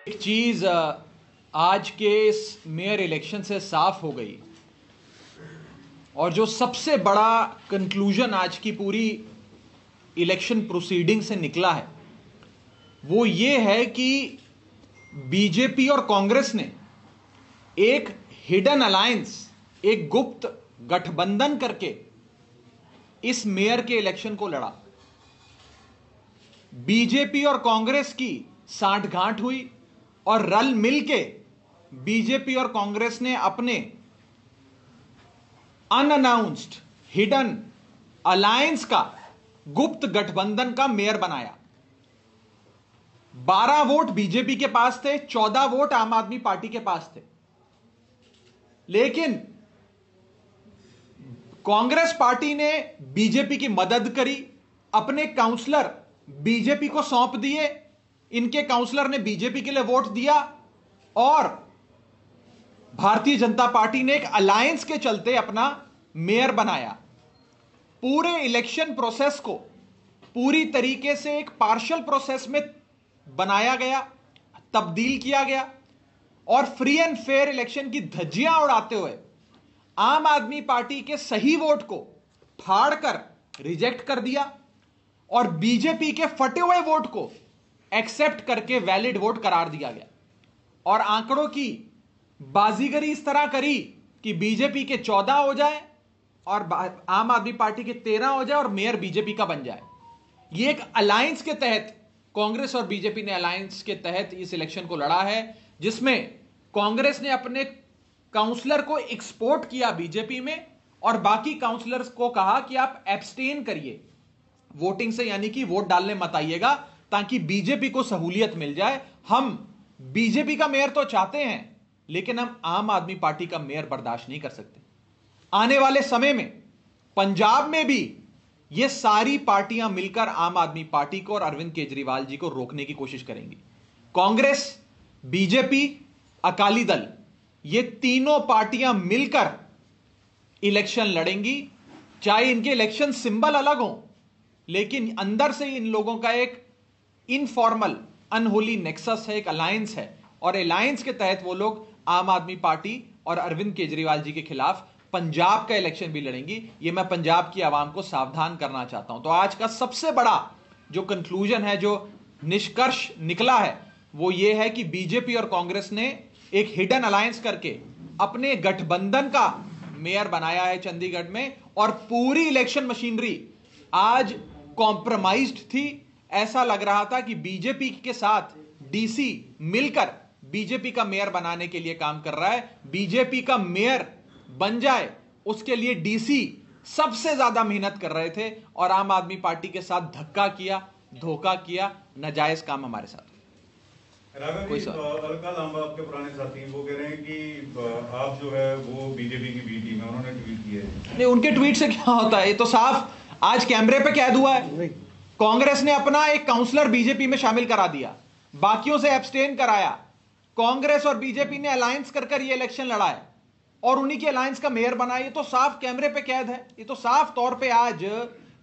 एक चीज आज के इस मेयर इलेक्शन से साफ हो गई और जो सबसे बड़ा कंक्लूजन आज की पूरी इलेक्शन प्रोसीडिंग से निकला है वो ये है कि बीजेपी और कांग्रेस ने एक हिडन अलायंस, एक गुप्त गठबंधन करके इस मेयर के इलेक्शन को लड़ा। बीजेपी और कांग्रेस की सांठगांठ हुई और रल मिलके बीजेपी और कांग्रेस ने अपने अनअनाउंस्ड हिडन अलायंस का, गुप्त गठबंधन का मेयर बनाया। 12 वोट बीजेपी के पास थे, 14 वोट आम आदमी पार्टी के पास थे। लेकिन कांग्रेस पार्टी ने बीजेपी की मदद करी, अपने काउंसलर बीजेपी को सौंप दिए, इनके काउंसलर ने बीजेपी के लिए वोट दिया और भारतीय जनता पार्टी ने एक अलायंस के चलते अपना मेयर बनाया। पूरे इलेक्शन प्रोसेस को पूरी तरीके से एक पार्शियल प्रोसेस में बनाया गया, तब्दील किया गया और फ्री एंड फेयर इलेक्शन की धज्जियां उड़ाते हुए आम आदमी पार्टी के सही वोट को फाड़कर रिजेक्ट कर दिया और बीजेपी के फटे हुए वोट को एक्सेप्ट करके वैलिड वोट करार दिया गया। और आंकड़ों की बाजीगरी इस तरह करी कि बीजेपी के 14 हो जाए और आम आदमी पार्टी के 13 हो जाए और मेयर बीजेपी का बन जाए। यह एक अलायंस के तहत, कांग्रेस और बीजेपी ने अलायंस के तहत इस इलेक्शन को लड़ा है, जिसमें कांग्रेस ने अपने काउंसलर को एक्सपोर्ट किया बीजेपी में और बाकी काउंसलर्स को कहा कि आप एब्सटेन करिए वोटिंग से, यानी कि वोट डालने मत आइएगा ताकि बीजेपी को सहूलियत मिल जाए। हम बीजेपी का मेयर तो चाहते हैं लेकिन हम आम आदमी पार्टी का मेयर बर्दाश्त नहीं कर सकते। आने वाले समय में पंजाब में भी ये सारी पार्टियां मिलकर आम आदमी पार्टी को और अरविंद केजरीवाल जी को रोकने की कोशिश करेंगी। कांग्रेस, बीजेपी, अकाली दल, ये तीनों पार्टियां मिलकर इलेक्शन लड़ेंगी। चाहे इनके इलेक्शन सिंबल अलग हों, लेकिन अंदर से इन लोगों का एक इनफॉर्मल अनहोली नेक्सस है, एक अलायंस है और अलायंस के तहत वो लोग आम आदमी पार्टी और अरविंद केजरीवाल जी के खिलाफ पंजाब का इलेक्शन भी लड़ेंगी। ये मैं पंजाब की आवाम को सावधान करना चाहता हूं। तो आज का सबसे बड़ा जो कंक्लूजन है, जो निष्कर्ष निकला है, वो ये है कि बीजेपी और कांग्रेस ने एक हिडन अलायंस करके अपने गठबंधन का मेयर बनाया है चंडीगढ़ में और पूरी इलेक्शन मशीनरी आज कॉम्प्रोमाइज्ड थी। ऐसा लग रहा था कि बीजेपी के साथ डीसी मिलकर बीजेपी का मेयर बनाने के लिए काम कर रहा है। बीजेपी का मेयर बन जाए उसके लिए डीसी सबसे ज्यादा मेहनत कर रहे थे और आम आदमी पार्टी के साथ धक्का किया, धोखा किया, नाजायज काम हमारे साथ। कोई अलका लांबा आपके पुराने साथी, वो कह रहे हैं कि आप जो है वो बीजेपी की बी टीम है, उन्होंने ट्वीट किया है। नहीं, उनके ट्वीट से क्या होता है, ये तो साफ आज कैमरे पे कैद हुआ है। कांग्रेस ने अपना एक काउंसलर बीजेपी में शामिल करा दिया, बाकियों से एब्सटेन कराया। कांग्रेस और बीजेपी ने अलायंस कर ये इलेक्शन लड़ा है और उन्हीं के अलायंस का मेयर बना। ये तो साफ कैमरे पे कैद है। ये तो साफ तौर पे आज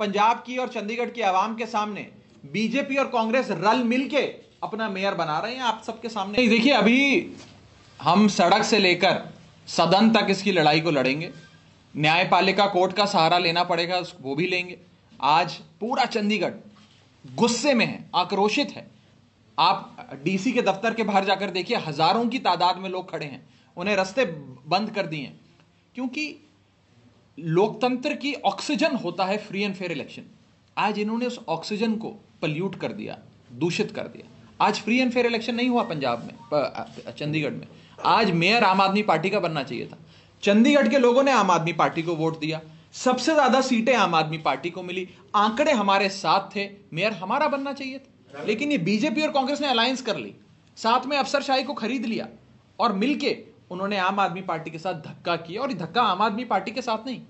पंजाब की और चंडीगढ़ की आवाम के सामने बीजेपी और कांग्रेस रल मिलके अपना मेयर बना रहे हैं आप सबके सामने। देखिए, अभी हम सड़क से लेकर सदन तक इसकी लड़ाई को लड़ेंगे। न्यायपालिका कोर्ट का सहारा लेना पड़ेगा, वो भी लेंगे। आज पूरा चंडीगढ़ गुस्से में है, आक्रोशित है। आप डीसी के दफ्तर के बाहर जाकर देखिए, हजारों की तादाद में लोग खड़े हैं। उन्हें रास्ते बंद कर दिए हैं क्योंकि लोकतंत्र की ऑक्सीजन होता है फ्री एंड फेयर इलेक्शन। आज इन्होंने उस ऑक्सीजन को पल्यूट कर दिया, दूषित कर दिया। आज फ्री एंड फेयर इलेक्शन नहीं हुआ पंजाब में, चंडीगढ़ में। आज मेयर आम आदमी पार्टी का बनना चाहिए था। चंडीगढ़ के लोगों ने आम आदमी पार्टी को वोट दिया, सबसे ज्यादा सीटें आम आदमी पार्टी को मिली, आंकड़े हमारे साथ थे, मेयर हमारा बनना चाहिए था। लेकिन ये बीजेपी और कांग्रेस ने अलायंस कर ली, साथ में अफसरशाही को खरीद लिया और मिलके उन्होंने आम आदमी पार्टी के साथ धक्का किया। और ये धक्का आम आदमी पार्टी के साथ नहीं,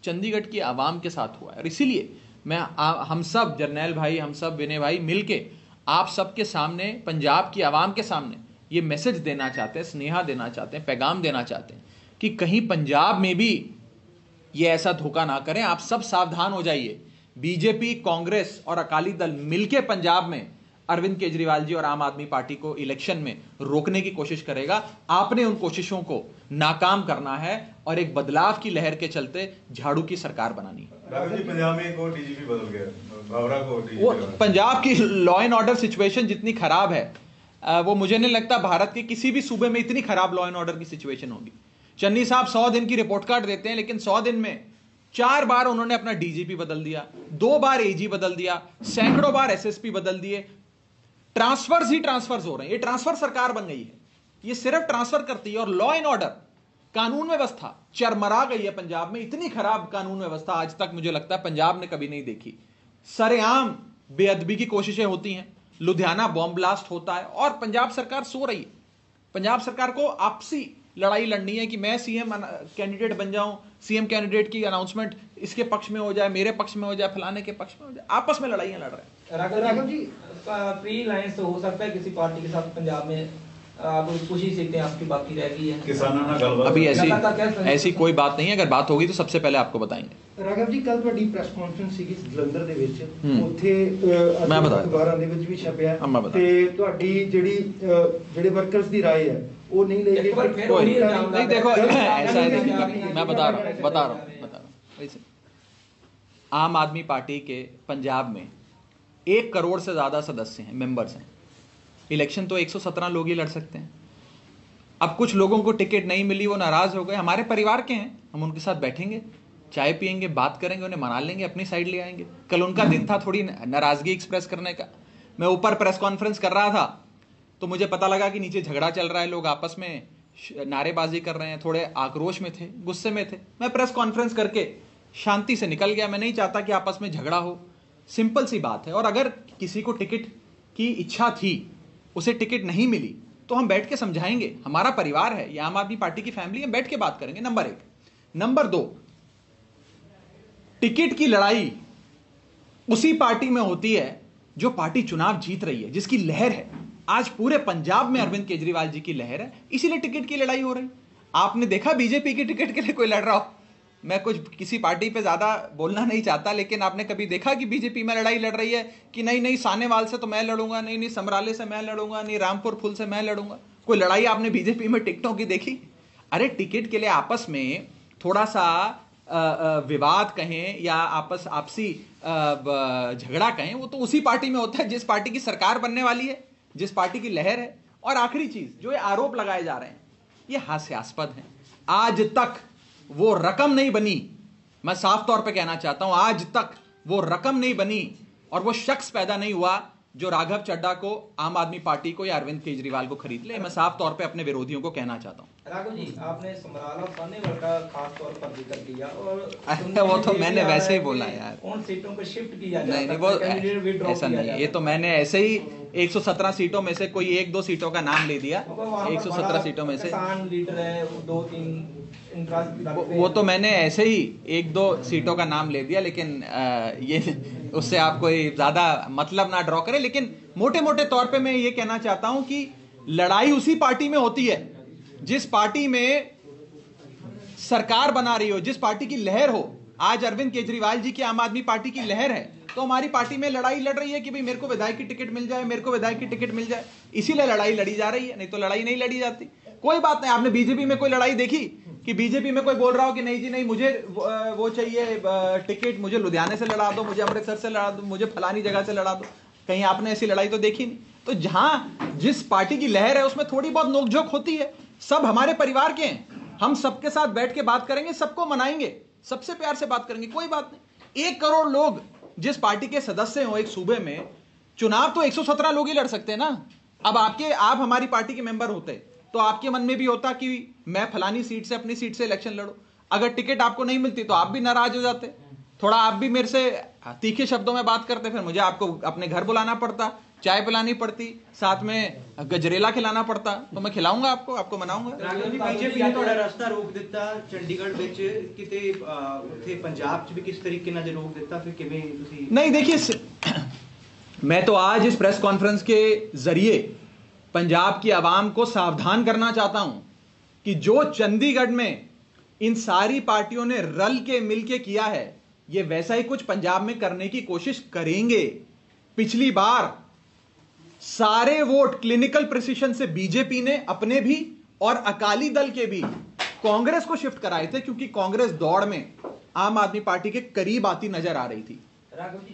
चंडीगढ़ की आवाम के साथ हुआ है। और इसीलिए मैं हम सब, जर्नैल भाई, हम सब, विनय भाई, मिलके आप सबके सामने, पंजाब की आवाम के सामने ये मैसेज देना चाहते हैं, स्नेहा देना चाहते हैं, पैगाम देना चाहते हैं कि कहीं पंजाब में भी ये ऐसा धोखा ना करें। आप सब सावधान हो जाइए। बीजेपी, कांग्रेस और अकाली दल मिलके पंजाब में अरविंद केजरीवाल जी और आम आदमी पार्टी को इलेक्शन में रोकने की कोशिश करेगा। आपने उन कोशिशों को नाकाम करना है और एक बदलाव की लहर के चलते झाड़ू की सरकार बनानी है। राघव जी, पंजाब में एक और डीजीपी बदल गया, बावरा को डीजीपी वो बना। पंजाब की लॉ एंड ऑर्डर सिचुएशन जितनी खराब है, वो मुझे नहीं लगता भारत के किसी भी सूबे में इतनी खराब लॉ एंड ऑर्डर की सिचुएशन होगी। चन्नी साहब 100 दिन की रिपोर्ट कार्ड देते हैं, लेकिन 100 दिन में 4 बार उन्होंने अपना डीजीपी बदल दिया, 2 बार एजी बदल दिया, सैकड़ों बार एसएसपी बदल दिए। ट्रांसफर्स ही ट्रांसफर्स हो रहे हैं। ये ट्रांसफर सरकार बन गई है, ये सिर्फ ट्रांसफर करती है। और लॉ एंड ऑर्डर, कानून व्यवस्था चरमरा गई है पंजाब में। इतनी खराब कानून व्यवस्था आज तक मुझे लगता है पंजाब ने कभी नहीं देखी। सरेआम बेअदबी की कोशिशें होती हैं, लुधियाना बॉम्ब ब्लास्ट होता है और पंजाब सरकार सो रही है। पंजाब सरकार को आपसी लड़ाई लड़नी है कि मैं सीएम कैंडिडेट बन जाऊं, सीएम कैंडिडेट की अनाउंसमेंट इसके पक्ष में हो जाए, मेरे पक्ष में हो जाए, फलाने के पक्ष में हो जाए। आपस में लड़ाइयां लड़ रहे हैं। राघव जी, प्री लाइन्स हो सकता है किसी पार्टी के साथ पंजाब में आप कुछ ही सीटें आपकी बाकी रह गई है। किसानों ना गलबात अभी ऐसी कोई बात नहीं है। अगर बात होगी तो सबसे पहले आपको बताएंगे। ਰਾਘਵ ਜੀ, ਕੱਲ ਤੁਹਾਡੀ ਪ੍ਰੈਸ ਕਾਨਫਰੰਸ ਸੀਗੀ ਜਲੰਧਰ ਦੇ ਵਿੱਚ, ਉੱਥੇ ਮੈਂ ਬਤਾ ਅਖਬਾਰਾਂ ਦੇ ਵਿੱਚ ਵੀ ਛਪਿਆ ਮੈਂ ਬਤਾ ਤੇ ਤੁਹਾਡੀ ਜਿਹੜੇ ਵਰਕਰਸ ਦੀ ਰਾਏ ਹੈ ਉਹ ਨਹੀਂ ਲਈ ਗਈ। नहीं देखो, ऐसा है, मैं बता रहा हूँ। आम आदमी पार्टी के पंजाब में 1 करोड़ से ज्यादा सदस्य हैं, मेंबर्स हैं। इलेक्शन तो 117 लोग ही लड़ सकते हैं। अब कुछ लोगों को टिकट नहीं मिली, वो नाराज हो गए, हमारे परिवार के हैं, हम उनके साथ बैठेंगे, चाय पियेंगे, बात करेंगे, उन्हें मना लेंगे, अपनी साइड ले आएंगे। कल उनका दिन था थोड़ी नाराजगी एक्सप्रेस करने का। मैं ऊपर प्रेस कॉन्फ्रेंस कर रहा था तो मुझे पता लगा कि नीचे झगड़ा चल रहा है, लोग आपस में नारेबाजी कर रहे हैं, थोड़े आक्रोश में थे, गुस्से में थे। मैं प्रेस कॉन्फ्रेंस करके शांति से निकल गया। मैं नहीं चाहता कि आपस में झगड़ा हो, सिंपल सी बात है। और अगर किसी को टिकट की इच्छा थी, उसे टिकट नहीं मिली, तो हम बैठ के समझाएंगे। हमारा परिवार है, ये आम आदमी पार्टी की फैमिली है, बैठ के बात करेंगे। नंबर 1। नंबर 2, टिकट की लड़ाई उसी पार्टी में होती है जो पार्टी चुनाव जीत रही है, जिसकी लहर है। आज पूरे पंजाब में अरविंद केजरीवाल जी की लहर है, इसीलिए टिकट की लड़ाई हो रही। आपने देखा बीजेपी की टिकट के लिए कोई लड़ रहा हो? मैं कुछ किसी पार्टी पे ज्यादा बोलना नहीं चाहता, लेकिन आपने कभी देखा कि बीजेपी में लड़ाई लड़ रही है कि नहीं सानेवाल से तो मैं लड़ूंगा, नहीं समराले से मैं लड़ूंगा, नहीं रामपुर फुल से मैं लड़ूंगा? कोई लड़ाई आपने बीजेपी में टिकटों की देखी? अरे टिकट के लिए आपस में थोड़ा सा विवाद कहें या आपसी झगड़ा कहें, वो तो उसी पार्टी में होता है जिस पार्टी की सरकार बनने वाली है, जिस पार्टी की लहर है। और आखिरी चीज, जो ये आरोप लगाए जा रहे हैं, ये हास्यास्पद है। आज तक वो रकम नहीं बनी, मैं साफ तौर पे कहना चाहता हूं, आज तक वो रकम नहीं बनी और वो शख्स पैदा नहीं हुआ जो राघव चड्ढा को, आम आदमी पार्टी को या अरविंद केजरीवाल को खरीद ले। मैं साफ तौर पे अपने विरोधियों को कहना चाहता हूं। राघव जी, आपने समराला सानेवाल का खास तौर पर जिक्र किया और वो तो मैंने वैसे ही बोला यार, उन सीटों को शिफ्ट किया जाए, नहीं वो ऐसा नहीं है। ये तो मैंने ऐसे ही 117 सीटों में से कोई 1-2 सीटों का नाम ले दिया। 117 सीटों में से किसान लीडर है, 2-3 वो तो मैंने ऐसे ही 1-2 सीटों का नाम ले दिया, लेकिन ये उससे आप कोई ज्यादा मतलब ना ड्रॉ करें। लेकिन मोटे मोटे तौर पे मैं ये कहना चाहता हूं कि लड़ाई उसी पार्टी में होती है जिस पार्टी में सरकार बना रही हो, जिस पार्टी की लहर हो। आज अरविंद केजरीवाल जी की आम आदमी पार्टी की लहर है, तो हमारी पार्टी में लड़ाई लड़ रही है कि भाई मेरे को विधायक की टिकट मिल जाए, मेरे को विधायक की टिकट मिल जाए, इसीलिए लड़ाई लड़ी जा रही है, नहीं तो लड़ाई नहीं लड़ी जाती। कोई बात नहीं। आपने बीजेपी में कोई लड़ाई देखी कि बीजेपी में कोई बोल रहा हो कि नहीं जी नहीं, मुझे वो चाहिए टिकट, मुझे लुधियाने से लड़ा दो, मुझे अमृतसर से लड़ा दो, मुझे फलानी जगह से लड़ा दो? कहीं आपने ऐसी लड़ाई तो देखी नहीं। तो जहां जिस पार्टी की लहर है उसमें थोड़ी बहुत नोकझोंक होती है। सब हमारे परिवार के हैं, हम सबके साथ बैठ के बात करेंगे, सबको मनाएंगे, सबसे प्यार से बात करेंगे, कोई बात नहीं। 1 करोड़ लोग जिस पार्टी के सदस्य हो एक सूबे में, चुनाव तो 117 लोग ही लड़ सकते हैं ना। अब आप हमारी पार्टी के मेंबर होते तो आपके मन में भी होता कि मैं फलानी सीट से, अपनी सीट से इलेक्शन लड़ूं। अगर टिकट आपको नहीं मिलती तो आप भी नाराज हो जाते, थोड़ा आप भी मेरे से तीखे शब्दों में बात करते, फिर मुझे आपको अपने घर बुलाना पड़ता, चाय पिलानी पड़ती, साथ में गजरेला खिलाना पड़ता, तो मैं खिलाऊंगा आपको मनाऊंगा। बीजेपी ने थोड़ा रास्ता रोक दिता चंडीगढ़ ਵਿੱਚ ਕਿਤੇ ਉੱਥੇ ਪੰਜਾਬ 'ਚ ਵੀ किस तरीके ਨਾਲ ਜੇ रोक दिता, फिर ਕਿਵੇਂ ਤੁਸੀਂ? नहीं देखिए, मैं तो आज इस प्रेस कॉन्फ्रेंस के जरिए पंजाब की आवाम को सावधान करना चाहता हूं कि जो चंडीगढ़ में इन सारी पार्टियों ने रल के मिल के किया है, ये वैसा ही कुछ पंजाब में करने की कोशिश करेंगे। पिछली बार सारे वोट क्लिनिकल प्रिसिशन से बीजेपी ने अपने भी और अकाली दल के भी कांग्रेस को शिफ्ट कराए थे, क्योंकि कांग्रेस दौड़ में आम आदमी पार्टी के करीब आती नजर आ रही थी।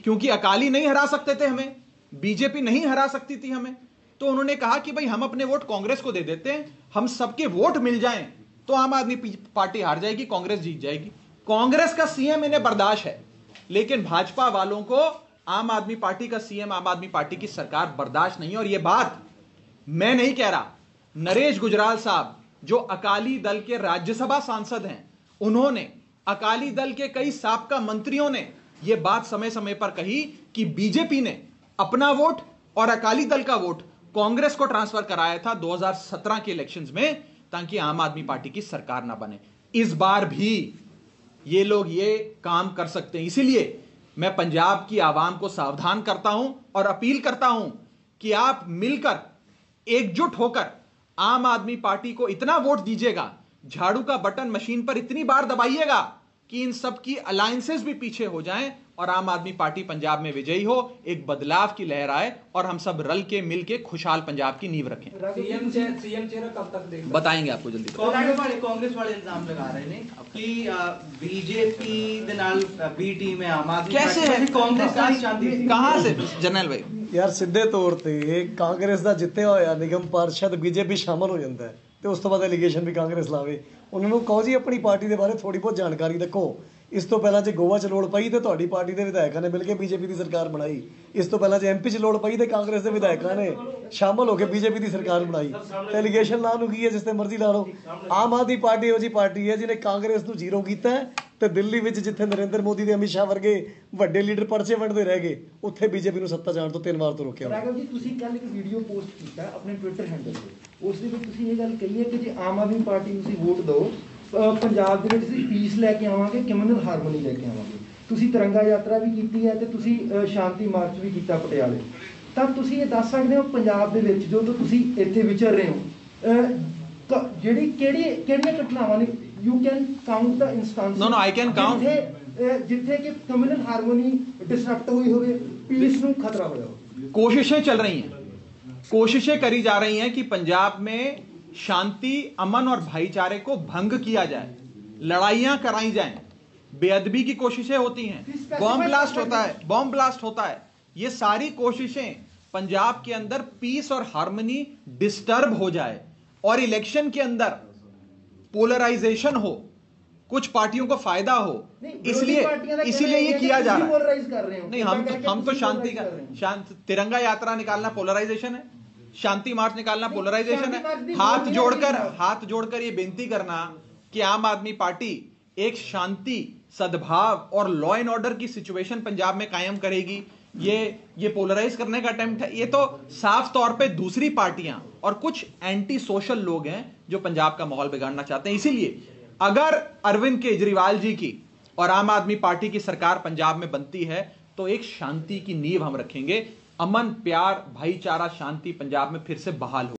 क्योंकि अकाली नहीं हरा सकते थे हमें, बीजेपी नहीं हरा सकती थी हमें, तो उन्होंने कहा कि भाई हम अपने वोट कांग्रेस को दे देते हैं, हम सबके वोट मिल जाएं तो आम आदमी पार्टी हार जाएगी, कांग्रेस जीत जाएगी। कांग्रेस का सीएम इन्हें बर्दाश्त है, लेकिन भाजपा वालों को आम आदमी पार्टी का सीएम, आम आदमी पार्टी की सरकार बर्दाश्त नहीं है। और यह बात मैं नहीं कह रहा, नरेश गुजराल साहब जो अकाली दल के राज्यसभा सांसद हैं, उन्होंने, अकाली दल के कई साबका मंत्रियों ने यह बात समय समय पर कही कि बीजेपी ने अपना वोट और अकाली दल का वोट कांग्रेस को ट्रांसफर कराया था 2017 के इलेक्शंस में, ताकि आम आदमी पार्टी की सरकार ना बने। इस बार भी ये लोग ये काम कर सकते हैं। इसीलिए मैं पंजाब की आवाम को सावधान करता हूं और अपील करता हूं कि आप मिलकर एकजुट होकर आम आदमी पार्टी को इतना वोट दीजिएगा, झाड़ू का बटन मशीन पर इतनी बार दबाइएगा कि इन सब की अलायंसेस भी पीछे हो जाएं और आम आदमी पार्टी पंजाब में विजयी हो, एक बदलाव की लहर आए और हम सब रल के मिल के खुशहाल पंजाब की नींव रखें। सीएम चेहरा कब तक देंगे? बताएंगे आपको जल्दी। कांग्रेस वाले इल्जाम लगा रहे हैं कि बीजेपी दे नाल बी टीम है आम आदमी कैसे है? कांग्रेस का ही चाहती थी। कहां से जनरल भाई? यार ਸਿੱਧੇ ਤੌਰ ਤੇ ਕਾਂਗਰਸ ਦਾ ਜਿੱਤਿਆ ਹੋਇਆ ਨਿਗਮ ਪਾਰਸ਼ਦ ਬੀਜੇਪੀ ਸ਼ਾਮਲ ਹੋ ਜਾਂਦਾ ਹੈ ਤੇ ਉਸ ਤੋਂ ਬਾਅਦ ਐਲੀਗੇਸ਼ਨ ਵੀ ਕਾਂਗਰਸ ਲਾਵੇ। ਉਹਨਾਂ ਨੂੰ ਕਹੋ ਜੀ ਆਪਣੀ ਪਾਰਟੀ ਦੇ ਬਾਰੇ ਥੋੜੀ ਬਹੁਤ ਜਾਣਕਾਰੀ ਰੱਖੋ। ਇਸ ਤੋਂ ਪਹਿਲਾਂ ਜੇ ਗੋਆ 'ਚ ਲੋੜ ਪਈ ਤੇ ਤੁਹਾਡੀ ਪਾਰਟੀ ਦੇ ਵਿਧਾਇਕਾਂ ਨੇ ਮਿਲ ਕੇ ਬੀਜੇਪੀ ਦੀ ਸਰਕਾਰ ਬਣਾਈ। ਇਸ ਤੋਂ ਪਹਿਲਾਂ ਜੇ ਐਮਪੀ 'ਚ ਲੋੜ ਪਈ ਤੇ ਕਾਂਗਰਸ ਦੇ ਵਿਧਾਇਕਾਂ ਨੇ ਸ਼ਾਮਲ ਹੋ ਕੇ ਬੀਜੇਪੀ ਦੀ ਸਰਕਾਰ ਬਣਾਈ। ਤੇ ਐਲੀਗੇਸ਼ਨ ਲਾ ਨੂੰ ਕੀ ਹੈ, ਜਿਸ ਤੇ ਮਰਜ਼ੀ ਲਾ ਲਓ। ਆਮ ਆਦਮੀ ਪਾਰਟੀ ਇਹੋ ਜਿਹੀ ਪਾਰਟੀ ਹੈ ਜਿਹਨੇ ਕਾਂਗਰਸ ਨੂੰ ਜ਼ੀਰੋ ਕੀਤਾ ਹੈ ਤੇ ਦਿੱਲੀ ਵਿੱਚ ਜਿੱਥੇ ਨਰਿੰਦਰ ਮੋਦੀ ਤੇ ਅਮਿਤ ਸ਼ਾਹ ਵਰਗੇ ਵੱਡੇ ਲੀਡਰ ਪਰਚੇ ਵੰਡਦੇ ਰਹਿ ਗਏ, ਉੱਥੇ ਬੀਜੇਪੀ ਨੂੰ ਸੱਤਾ ਜਾਣ ਤੋਂ 3 ਵਾਰ ਤੋਂ ਰੋਕਿਆ। ਰਾਘਵ ਜੀ, ਤੁਸੀਂ ਕੱਲ ਇੱਕ ਵੀਡੀਓ ਪੋਸਟ ਕੀਤਾ ਆਪਣੇ ਟਵਿੱਟਰ ਹੈਂਡਲ ਤੇ, ਉਸ ਦੇ ਵਿੱਚ ਤੁਸੀਂ ਇਹ ਗੱਲ ਕਹੀ ਹੈ ਕਿ ਜੇ ਆਮ ਆਦਮੀ ਪਾਰਟੀ ਨੂੰ ਤੁਸੀਂ ਵੋਟ ਦਿਓ, ਪੰਜਾਬ ਦੇ ਵਿੱਚ ਅਸੀਂ ਪੀਸ ਲੈ ਕੇ ਆਵਾਂਗੇ, ਕਮਿਊਨਲ ਹਾਰਮੋਨੀ ਲੈ ਕੇ ਆਵਾਂਗੇ। ਤੁਸੀਂ ਤਿਰੰਗਾ ਯਾਤਰਾ ਵੀ ਕੀਤੀ ਹੈ ਤੇ ਤੁਸੀਂ ਸ਼ਾਂਤੀ ਮਾਰਚ ਵੀ ਕੀਤਾ ਪਟਿਆਲੇ। ਤਾਂ ਤੁਸੀਂ ਇਹ ਦੱਸ ਸਕਦੇ ਹੋ ਪੰਜਾਬ ਦੇ ਵਿੱਚ ਜਦੋਂ ਤੁਸੀਂ ਇੱਥੇ ਵਿਚਰ ਰਹੇ ਹੋ, ਜਿਹੜੀ ਕਿਹੜੀਆਂ ਘਟਨਾਵਾਂ ਨੇ? You can count the instances. No, I can count. जिथे कि कम्युनल हार्मोनी डिसरप्ट हुई होवे, पीस ਨੂੰ खतरा होया हो। कोशिशें चल रही हैं, कोशिशें करी जा रही हैं कि पंजाब में शांति, अमन और भाईचारे को भंग किया जाए, लड़ाइयां कराई जाएं, बेअदबी की कोशिशें होती हैं, बॉम्ब ब्लास्ट होता है। ये सारी कोशिशें पंजाब के अंदर पीस और हार्मनी डिस्टर्ब हो जाए और इलेक्शन के अंदर पोलराइजेशन हो, कुछ पार्टियों को फायदा हो, इसलिए ये किया जा रहा है। नहीं, हम तो शांति का तिरंगा यात्रा निकालना पोलराइजेशन है, शांति मार्च निकालना पोलराइजेशन है। हाथ जोड़कर ये बेनती करना कि आम आदमी पार्टी एक शांति, सद्भाव और लॉ एंड ऑर्डर की सिचुएशन पंजाब में कायम करेगी, ये पोलराइज करने का अटेम्प्ट है। ये तो साफ तौर पे दूसरी पार्टियां और कुछ एंटी सोशल लोग हैं जो पंजाब का माहौल बिगाड़ना चाहते हैं। इसीलिए अगर अरविंद केजरीवाल जी की और आम आदमी पार्टी की सरकार पंजाब में बनती है तो एक शांति की नींव हम रखेंगे, अमन, प्यार, भाईचारा, शांति पंजाब में फिर से बहाल हो।